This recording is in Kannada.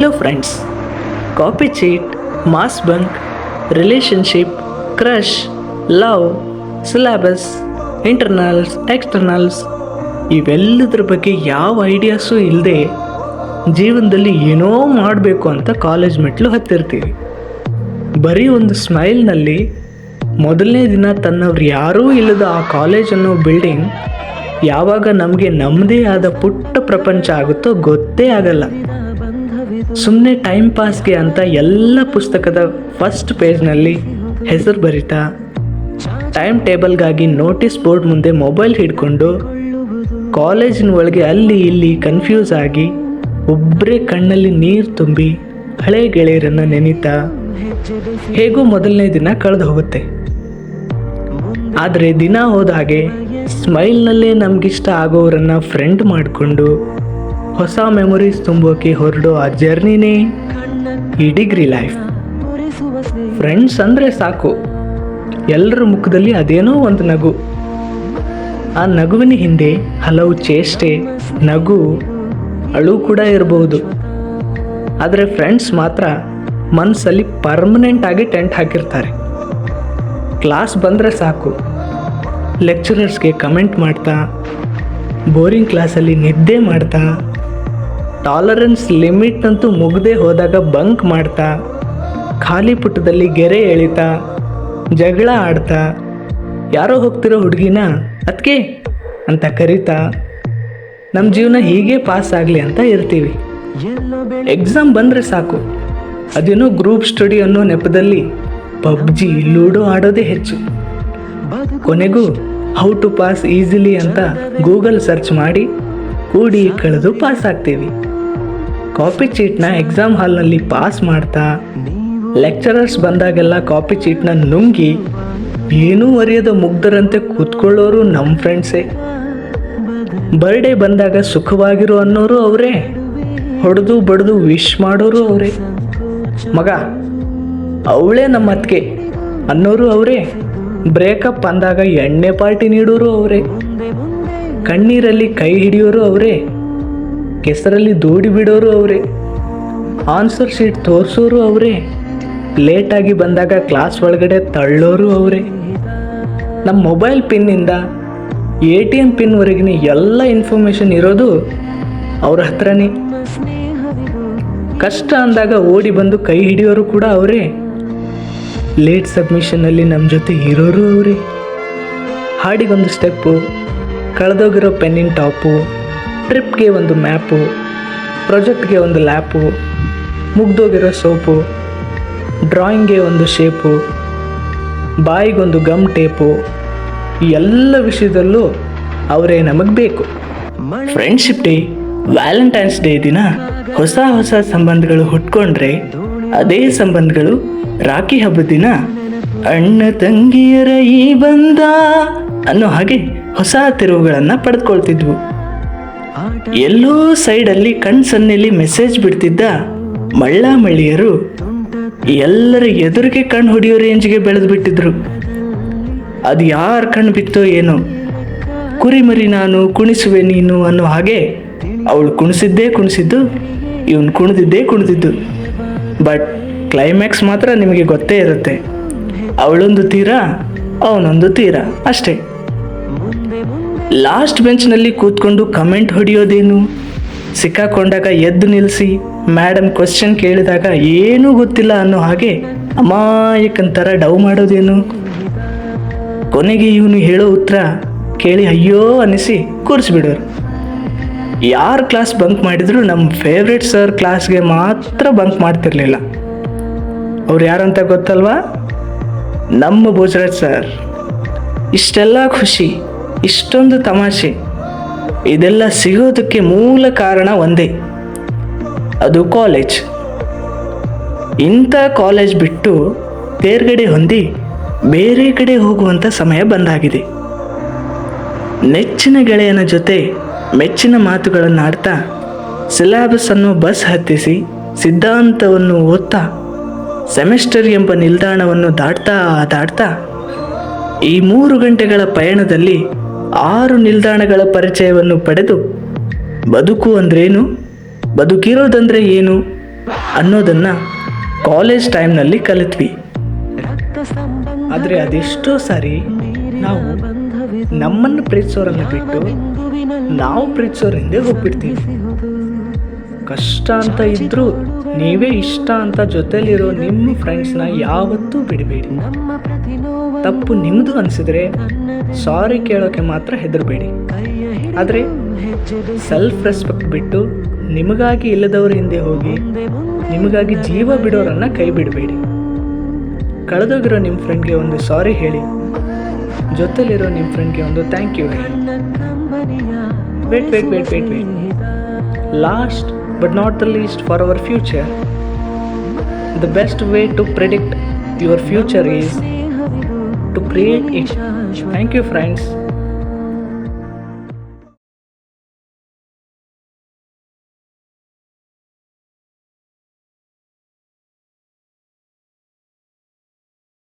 Hello friends, copy cheat, mass bunk, relationship, crush, love, syllabus, internals, externals ಇವೆಲ್ಲದ್ರ ಬಗ್ಗೆ ಯಾವ ಐಡಿಯಾಸು ಇಲ್ಲದೆ ಜೀವನದಲ್ಲಿ ಏನೋ ಮಾಡಬೇಕು ಅಂತ ಕಾಲೇಜ್ ಮೆಟ್ಲು ಹತ್ತಿರ್ತೀವಿ. ಬರೀ ಒಂದು ಸ್ಮೈಲ್ನಲ್ಲಿ ಮೊದಲನೇ ದಿನ ತನ್ನವ್ರು ಯಾರೂ ಇಲ್ಲದ ಆ ಕಾಲೇಜ್ ಅನ್ನೋ ಬಿಲ್ಡಿಂಗ್ ಯಾವಾಗ ನಮಗೆ ನಮ್ಮದೇ ಆದ ಪುಟ್ಟ ಪ್ರಪಂಚ ಆಗುತ್ತೋ ಗೊತ್ತೇ ಆಗಲ್ಲ. ಸುಮ್ಮನೆ ಟೈಮ್ ಪಾಸ್ಗೆ ಅಂತ ಎಲ್ಲ ಪುಸ್ತಕದ ಫಸ್ಟ್ ಪೇಜ್ನಲ್ಲಿ ಹೆಸರು ಬರಿತಾ, ಟೈಮ್ ಟೇಬಲ್ಗಾಗಿ ನೋಟಿಸ್ ಬೋರ್ಡ್ ಮುಂದೆ ಮೊಬೈಲ್ ಹಿಡ್ಕೊಂಡು ಕಾಲೇಜಿನ ಒಳಗೆ ಅಲ್ಲಿ ಇಲ್ಲಿ ಕನ್ಫ್ಯೂಸ್ ಆಗಿ ಒಬ್ಬರೇ ಕಣ್ಣಲ್ಲಿ ನೀರು ತುಂಬಿ ಹಳೆ ಗೆಳೆಯರನ್ನು ನೆನೀತಾ ಹೇಗೂ ಮೊದಲನೇ ದಿನ ಕಳೆದು ಹೋಗುತ್ತೆ. ಆದರೆ ದಿನ ಹೋದ ಹಾಗೆ ಸ್ಮೈಲ್ನಲ್ಲೇ ನಮಗಿಷ್ಟ ಆಗೋರನ್ನು ಫ್ರೆಂಡ್ ಮಾಡಿಕೊಂಡು ಹೊಸ ಮೆಮೊರೀಸ್ ತುಂಬೋಕೆ ಹೊರಡೋ ಆ ಜರ್ನಿನೇ ಈ ಡಿಗ್ರಿ ಲೈಫ್. ಫ್ರೆಂಡ್ಸ್ ಅಂದರೆ ಸಾಕು, ಎಲ್ಲರ ಮುಖದಲ್ಲಿ ಅದೇನೋ ಒಂದು ನಗು. ಆ ನಗುವಿನ ಹಿಂದೆ ಹಲವು ಚೇಷ್ಟೆ, ನಗು, ಅಳು ಕೂಡ ಇರಬಹುದು. ಆದರೆ ಫ್ರೆಂಡ್ಸ್ ಮಾತ್ರ ಮನಸ್ಸಲ್ಲಿ ಪರ್ಮನೆಂಟ್ ಆಗಿ ಟೆಂಟ್ ಹಾಕಿರ್ತಾರೆ. ಕ್ಲಾಸ್ ಬಂದರೆ ಸಾಕು, ಲೆಕ್ಚರರ್ಸ್ಗೆ ಕಮೆಂಟ್ ಮಾಡ್ತಾ, ಬೋರಿಂಗ್ ಕ್ಲಾಸಲ್ಲಿ ನಿದ್ದೆ ಮಾಡ್ತಾ, ಟಾಲರೆನ್ಸ್ ಲಿಮಿಟ್ ಅಂತೂ ಮುಗದೆ ಹೋದಾಗ ಬಂಕ್ ಮಾಡ್ತಾ, ಖಾಲಿ ಪುಟದಲ್ಲಿ ಗೆರೆ ಎಳಿತಾ, ಜಗಳ ಆಡ್ತಾ, ಯಾರೋ ಹೋಗ್ತಿರೋ ಹುಡುಗಿನ ಅದಕ್ಕೆ ಅಂತ ಕರಿತಾ ನಮ್ಮ ಜೀವನ ಹೀಗೆ ಪಾಸ್ ಆಗಲಿ ಅಂತ ಇರ್ತೀವಿ. ಎಕ್ಸಾಮ್ ಬಂದರೆ ಸಾಕು, ಅದೇನೋ ಗ್ರೂಪ್ ಸ್ಟಡಿ ಅನ್ನೋ ನೆಪದಲ್ಲಿ ಪಬ್ಜಿ, ಲೂಡೋ ಆಡೋದೇ ಹೆಚ್ಚು. ಕೊನೆಗೂ ಹೌ ಟು ಪಾಸ್ ಈಸಿಲಿ ಅಂತ ಗೂಗಲ್ ಸರ್ಚ್ ಮಾಡಿ ಕೂಡಿ ಕಳೆದು ಪಾಸ್ ಆಗ್ತೀವಿ. ಕಾಪಿ ಚೀಟ್ನ ಎಕ್ಸಾಮ್ ಹಾಲ್ನಲ್ಲಿ ಪಾಸ್ ಮಾಡ್ತಾ, ಲೆಕ್ಚರರ್ಸ್ ಬಂದಾಗೆಲ್ಲ ಕಾಪಿ ಚೀಟ್ನ ನುಂಗಿ ಏನೂ ಅರಿಯದ ಮುಗ್ಧರಂತೆ ಕೂತ್ಕೊಳ್ಳೋರು ನಮ್ಮ ಫ್ರೆಂಡ್ಸೇ. ಬರ್ಡೇ ಬಂದಾಗ ಸುಖವಾಗಿರೋ ಅನ್ನೋರು ಅವರೇ, ಹೊಡೆದು ಬಡ್ದು ವಿಶ್ ಮಾಡೋರು ಅವರೇ. ಮಗ ಅವಳೇ ನಮ್ಮ ಅತ್ತಿಗೆ ಅನ್ನೋರು ಅವರೇ. ಬ್ರೇಕಪ್ ಅಂದಾಗ ಎಣ್ಣೆ ಪಾರ್ಟಿ ನೀಡೋರು ಅವರೇ. ಕಣ್ಣೀರಲ್ಲಿ ಕೈ ಹಿಡಿಯೋರು ಅವರೇ. ಕೆಸರಲ್ಲಿ ದೂಡಿ ಬಿಡೋರು ಅವರೇ. ಆನ್ಸರ್ ಶೀಟ್ ತೋರಿಸೋರು ಅವರೇ. ಲೇಟಾಗಿ ಬಂದಾಗ ಕ್ಲಾಸ್ ಒಳಗಡೆ ತಳ್ಳೋರು ಅವರೇ. ನಮ್ಮ ಮೊಬೈಲ್ ಪಿನ್ನಿಂದ ATM ಪಿನ್ವರೆಗಿನ ಎಲ್ಲ ಇನ್ಫಾರ್ಮೇಷನ್ ಇರೋದು ಅವ್ರ ಹತ್ರನೇ. ಕಷ್ಟ ಅಂದಾಗ ಓಡಿ ಬಂದು ಕೈ ಹಿಡಿಯೋರು ಕೂಡ ಅವರೇ. ಲೇಟ್ ಸಬ್ಮಿಷನ್ನಲ್ಲಿ ನಮ್ಮ ಜೊತೆ ಇರೋರು ಅವರೇ. ಹಾಡಿಗೊಂದು ಸ್ಟೆಪ್ಪು, ಕಳೆದೋಗಿರೋ ಪೆನ್ನಿನ ಟಾಪು, ಟ್ರಿಪ್ಗೆ ಒಂದು ಮ್ಯಾಪು, ಪ್ರಾಜೆಕ್ಟ್ಗೆ ಒಂದು ಲ್ಯಾಪು, ಮುಗ್ದೋಗಿರೋ ಸೋಪು, ಡ್ರಾಯಿಂಗ್ಗೆ ಒಂದು ಶೇಪು, ಬಾಯಿಗೊಂದು ಗಮ್ ಟೇಪು, ಈ ಎಲ್ಲ ವಿಷಯದಲ್ಲೂ ಅವರೇ ನಮಗೆ ಬೇಕು. ಫ್ರೆಂಡ್ಶಿಪ್ ಡೇ, ವ್ಯಾಲೆಂಟೈನ್ಸ್ ಡೇ ದಿನ ಹೊಸ ಹೊಸ ಸಂಬಂಧಗಳು ಹುಟ್ಕೊಂಡ್ರೆ ಅದೇ ಸಂಬಂಧಗಳು ರಾಖಿ ಹಬ್ಬದ ದಿನ ಅಣ್ಣ ತಂಗಿಯರ ಈ ಬಂದ ಅನ್ನೋ ಹಾಗೆ ಹೊಸ ತಿರುವುಗಳನ್ನು ಪಡೆದುಕೊಳ್ತಿದ್ವು. ಎಲ್ಲೋ ಸೈಡಲ್ಲಿ ಸನ್ನೆಯಲ್ಲಿ ಮೆಸೇಜ್ ಬಿಡ್ತಿದ್ದ ಮಳ್ಳ ಮಳ್ಳಿಯರು ಎಲ್ಲರ ಎದುರಿಗೆ ಕಣ್ಣು ಹೊಡೆಯೋ ರೇಂಜ್ಗೆ ಬೆಳೆದು ಬಿಟ್ಟಿದ್ರು. ಅದು ಯಾರ ಕಣ್ಣು ಬಿತ್ತೋ ಏನೋ, ಕುರಿಮರಿ ನಾನು ಕುಣಿಸುವೆ ನೀನು ಅನ್ನೋ ಹಾಗೆ ಅವಳು ಕುಣಿಸಿದ್ದೇ ಕುಣಿಸಿದ್ದು, ಇವನು ಕುಣಿದಿದ್ದು. ಬಟ್ ಕ್ಲೈಮ್ಯಾಕ್ಸ್ ಮಾತ್ರ ನಿಮಗೆ ಗೊತ್ತೇ ಇರುತ್ತೆ. ಅವಳೊಂದು ತೀರ, ಅವನೊಂದು ತೀರ ಅಷ್ಟೇ. ಲಾಸ್ಟ್ ಬೆಂಚ್ನಲ್ಲಿ ಕೂತ್ಕೊಂಡು ಕಮೆಂಟ್ ಹೊಡೆಯೋದೇನು, ಸಿಕ್ಕಾಕೊಂಡಾಗ ಎದ್ದು ನಿಲ್ಲಿಸಿ ಮೇಡಮ್ ಕ್ವಶನ್ ಕೇಳಿದಾಗ ಏನೂ ಗೊತ್ತಿಲ್ಲ ಅನ್ನೋ ಹಾಗೆ ಅಮಾಯಕಂತರ ಡವ್ ಮಾಡೋದೇನು, ಕೊನೆಗೆ ಇವನು ಹೇಳೋ ಉತ್ತರ ಕೇಳಿ ಅಯ್ಯೋ ಅನ್ನಿಸಿ ಕೂರಿಸ್ಬಿಡೋರು. ಯಾರು ಕ್ಲಾಸ್ ಬಂಕ್ ಮಾಡಿದ್ರು ನಮ್ಮ ಫೇವ್ರೆಟ್ ಸರ್ ಕ್ಲಾಸ್ಗೆ ಮಾತ್ರ ಬಂಕ್ ಮಾಡ್ತಿರ್ಲಿಲ್ಲ. ಅವ್ರು ಯಾರಂತ ಗೊತ್ತಲ್ವಾ? ನಮ್ಮ ಭೋಜರಾಜ್ ಸರ್. ಇಷ್ಟೆಲ್ಲ ಖುಷಿ, ಇಷ್ಟೊಂದು ತಮಾಷೆ, ಇದೆಲ್ಲ ಸಿಗೋದಕ್ಕೆ ಮೂಲ ಕಾರಣ ಒಂದೇ, ಅದು ಕಾಲೇಜ್. ಇಂಥ ಕಾಲೇಜ್ ಬಿಟ್ಟು ತೇರ್ಗಡೆ ಹೊಂದಿ ಬೇರೆ ಕಡೆ ಹೋಗುವಂಥ ಸಮಯ ಬಂದಾಗಿದೆ. ನೆಚ್ಚಿನ ಗೆಳೆಯನ ಜೊತೆ ಮೆಚ್ಚಿನ ಮಾತುಗಳನ್ನು ಆಡ್ತಾ, ಸಿಲೆಬಸ್ ಅನ್ನು ಬಸ್ ಹತ್ತಿಸಿ ಸಿದ್ಧಾಂತವನ್ನು ಓದ್ತಾ, ಸೆಮಿಸ್ಟರ್ ಎಂಬ ನಿಲ್ದಾಣವನ್ನು ದಾಟ್ತಾ ಈ 3 ಗಂಟೆಗಳ ಪಯಣದಲ್ಲಿ 6 ನಿಲ್ದಾಣಗಳ ಪರಿಚಯವನ್ನು ಪಡೆದು ಬದುಕು ಅಂದ್ರೇನು, ಬದುಕಿರೋದಂದ್ರೆ ಏನು, ಅನ್ನೋದನ್ನು ಕಾಲೇಜ್ ಟೈಮ್ನಲ್ಲಿ ಕಲಿತ್ವಿ. ಆದರೆ ಅದೆಷ್ಟೋ ಸಾರಿ ನಾವು ನಮ್ಮನ್ನು ಪ್ರೀತಿಸೋರನ್ನು ಬಿಟ್ಟು ನಾವು ಪ್ರೀತಿಸೋರ ಹಿಂದೆ ಹೋಗ್ಬಿಡ್ತೀವಿ. ಕಷ್ಟ ಅಂತ ಇದ್ದರೂ ನೀವೇ ಇಷ್ಟ ಅಂತ ಜೊತೆಲಿರೋ ನಿಮ್ಮ ಫ್ರೆಂಡ್ಸ್ನ ಯಾವತ್ತೂ ಬಿಡಬೇಡಿ. ತಪ್ಪು ನಿಮ್ಮದು ಅನಿಸಿದ್ರೆ ಸಾರಿ ಕೇಳೋಕ್ಕೆ ಮಾತ್ರ ಹೆದರಬೇಡಿ. ಆದರೆ ಸೆಲ್ಫ್ ರೆಸ್ಪೆಕ್ಟ್ ಬಿಟ್ಟು ನಿಮಗಾಗಿ ಇಲ್ಲದವ್ರ ಹಿಂದೆ ಹೋಗಿ ನಿಮಗಾಗಿ ಜೀವ ಬಿಡೋರನ್ನು ಕೈ ಬಿಡಬೇಡಿ. ಕಳೆದೋಗಿರೋ ನಿಮ್ಮ ಫ್ರೆಂಡ್ಗೆ ಒಂದು ಸಾರಿ ಹೇಳಿ, ಜೊತೆಲಿರೋ ನಿಮ್ಮ ಫ್ರೆಂಡ್ಗೆ ಒಂದು ಥ್ಯಾಂಕ್ ಯು ಹೇಳಿ. Wait. Last but not the least, for our future, the best way to predict your future is to create it. Thank you friends.